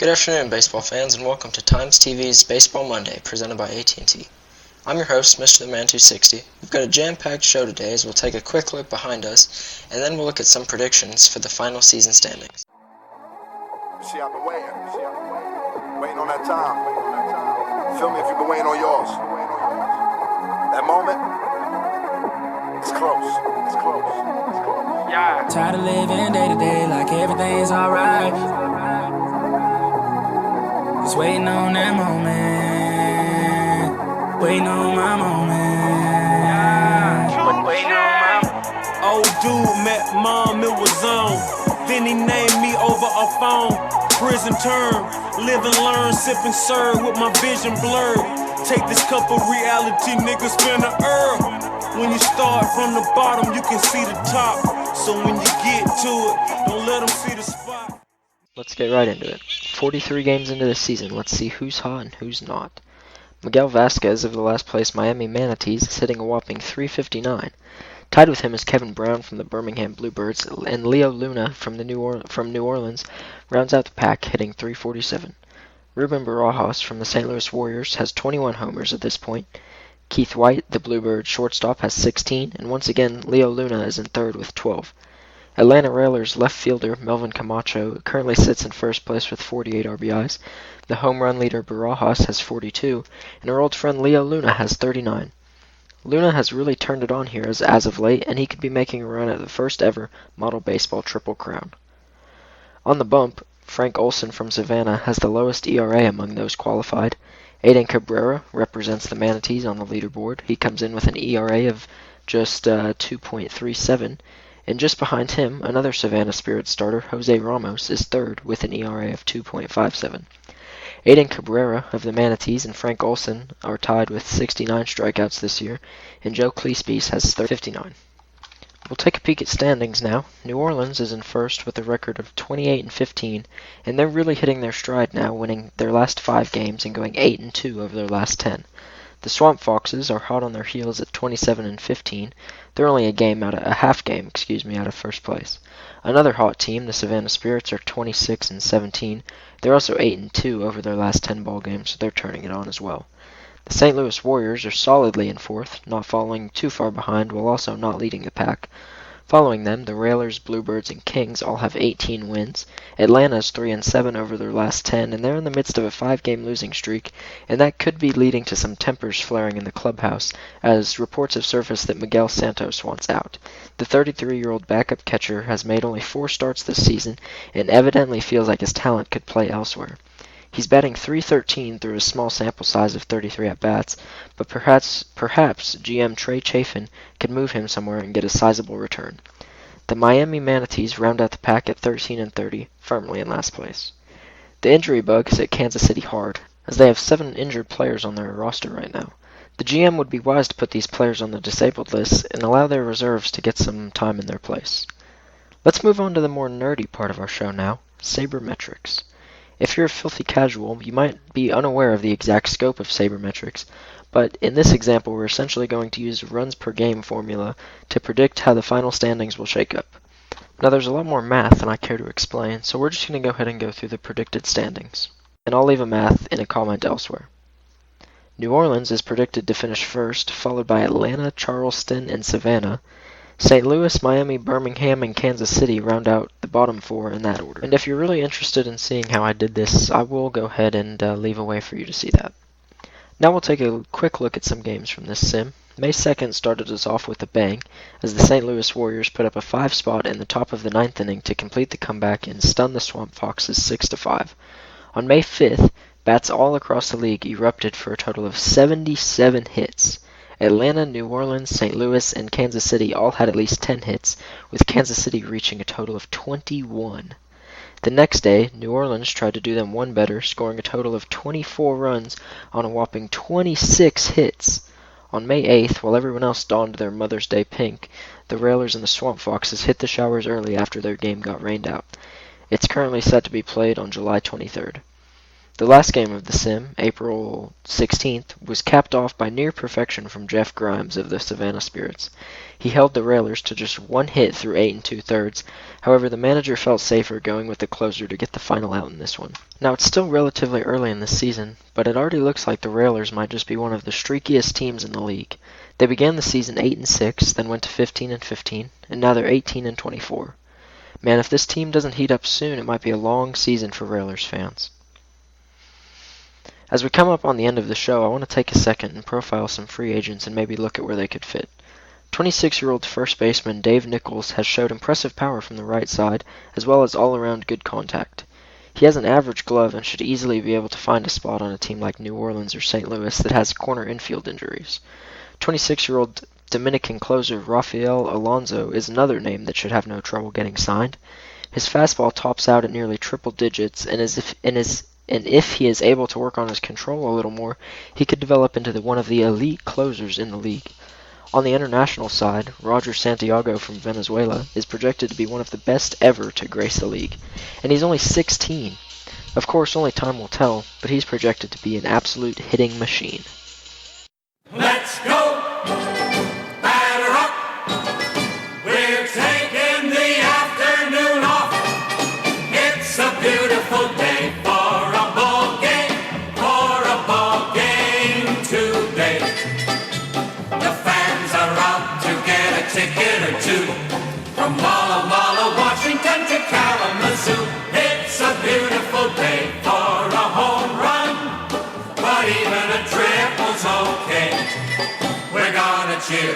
Good afternoon, baseball fans, and welcome to Times TV's Baseball Monday, presented by AT&T. I'm your host, MrTheMan260. We've got a jam-packed show today as we'll take a quick look behind us, and then we'll look at some predictions for the final season standings. See, I've been waiting on that time. Feel me if you've been waiting on yours. That moment, it's close. Yeah. Tired of living day to day like everything's alright. Just waiting on that moment, waiting on my moment, waiting on my. Old dude met mom, it was on. Then he named me over a phone. Prison term, live and learn, sip and serve with my vision blurred. Take this cup of reality, nigga, spin the herb. When you start from the bottom, you can see the top. So when you get to it, don't let them see the spot. Let's get right into it. 43 games into the season, let's see who's hot and who's not. Miguel Vasquez of the last place Miami Manatees is hitting a whopping .359. Tied with him is Kevin Brown from the Birmingham Bluebirds, and Leo Luna from New Orleans rounds out the pack, hitting .347. Ruben Barajas from the St. Louis Warriors has 21 homers at this point. Keith White, the Bluebird shortstop, has 16, and once again Leo Luna is in third with 12. Atlanta Railers left fielder Melvin Camacho currently sits in first place with 48 RBIs. The home run leader Barajas has 42, and our old friend Leo Luna has 39. Luna has really turned it on here as of late, and he could be making a run at the first ever Model Baseball Triple Crown. On the bump, Frank Olson from Savannah has the lowest ERA among those qualified. Aiden Cabrera represents the Manatees on the leaderboard. He comes in with an ERA of just 2.37, and just behind him, another Savannah Spirit starter, Jose Ramos, is third with an ERA of 2.57. Aiden Cabrera of the Manatees and Frank Olson are tied with 69 strikeouts this year, and Joe Cleespies has 59. We'll take a peek at standings now. New Orleans is in first with a record of 28-15, and they're really hitting their stride now, winning their last 5 games and going 8-2 over their last 10. The Swamp Foxes are hot on their heels at 27-15. They're only a half game out of first place. Another hot team, the Savannah Spirits, are 26-17. They're also 8-2 over their last 10 ball games, so they're turning it on as well. The St. Louis Warriors are solidly in fourth, not falling too far behind while also not leading the pack. Following them, the Railers, Bluebirds, and Kings all have 18 wins. Atlanta's 3-7 over their last 10, and they're in the midst of a 5-game losing streak, and that could be leading to some tempers flaring in the clubhouse, as reports have surfaced that Miguel Santos wants out. The 33-year-old backup catcher has made only 4 starts this season, and evidently feels like his talent could play elsewhere. He's batting .313 through a small sample size of 33 at-bats, but perhaps GM Trey Chafin could move him somewhere and get a sizable return. The Miami Manatees round out the pack at 13-30, firmly in last place. The injury bug is at Kansas City hard, as they have 7 injured players on their roster right now. The GM would be wise to put these players on the disabled list and allow their reserves to get some time in their place. Let's move on to the more nerdy part of our show now, sabermetrics. If you're a filthy casual, you might be unaware of the exact scope of sabermetrics, but in this example we're essentially going to use a runs per game formula to predict how the final standings will shake up. Now there's a lot more math than I care to explain, so we're just going to go ahead and go through the predicted standings. And I'll leave a math in a comment elsewhere. New Orleans is predicted to finish first, followed by Atlanta, Charleston, and Savannah. St. Louis, Miami, Birmingham, and Kansas City round out the bottom 4 in that order. And if you're really interested in seeing how I did this, I will go ahead and leave a way for you to see that. Now we'll take a quick look at some games from this sim. May 2nd started us off with a bang, as the St. Louis Warriors put up a 5 spot in the top of the 9th inning to complete the comeback and stun the Swamp Foxes 6-5. On May 5th, bats all across the league erupted for a total of 77 hits. Atlanta, New Orleans, St. Louis, and Kansas City all had at least 10 hits, with Kansas City reaching a total of 21. The next day, New Orleans tried to do them one better, scoring a total of 24 runs on a whopping 26 hits. On May 8th, while everyone else donned their Mother's Day pink, the Railers and the Swamp Foxes hit the showers early after their game got rained out. It's currently set to be played on July 23rd. The last game of the sim, April 16th, was capped off by near perfection from Jeff Grimes of the Savannah Spirits. He held the Railers to just one hit through 8 2/3. However, the manager felt safer going with the closer to get the final out in this one. Now, it's still relatively early in the season, but it already looks like the Railers might just be one of the streakiest teams in the league. They began the season 8-6, then went to 15-15, and now they're 18-24. Man, if this team doesn't heat up soon, it might be a long season for Railers fans. As we come up on the end of the show, I want to take a second and profile some free agents and maybe look at where they could fit. 26-year-old first baseman Dave Nichols has showed impressive power from the right side, as well as all-around good contact. He has an average glove and should easily be able to find a spot on a team like New Orleans or St. Louis that has corner infield injuries. 26-year-old Dominican closer Rafael Alonso is another name that should have no trouble getting signed. His fastball tops out at nearly triple digits, and if he is able to work on his control a little more, he could develop into one of the elite closers in the league. On the international side, Roger Santiago from Venezuela is projected to be one of the best ever to grace the league, and he's only 16. Of course, only time will tell, but he's projected to be an absolute hitting machine. Let's go! Batter up! We're taking the afternoon off. It's a beautiful day for a ball game today. The fans are out to get a ticket or two. From Walla Walla, Washington to Kalamazoo. It's a beautiful day for a home run, but even a triple's okay. We're gonna cheer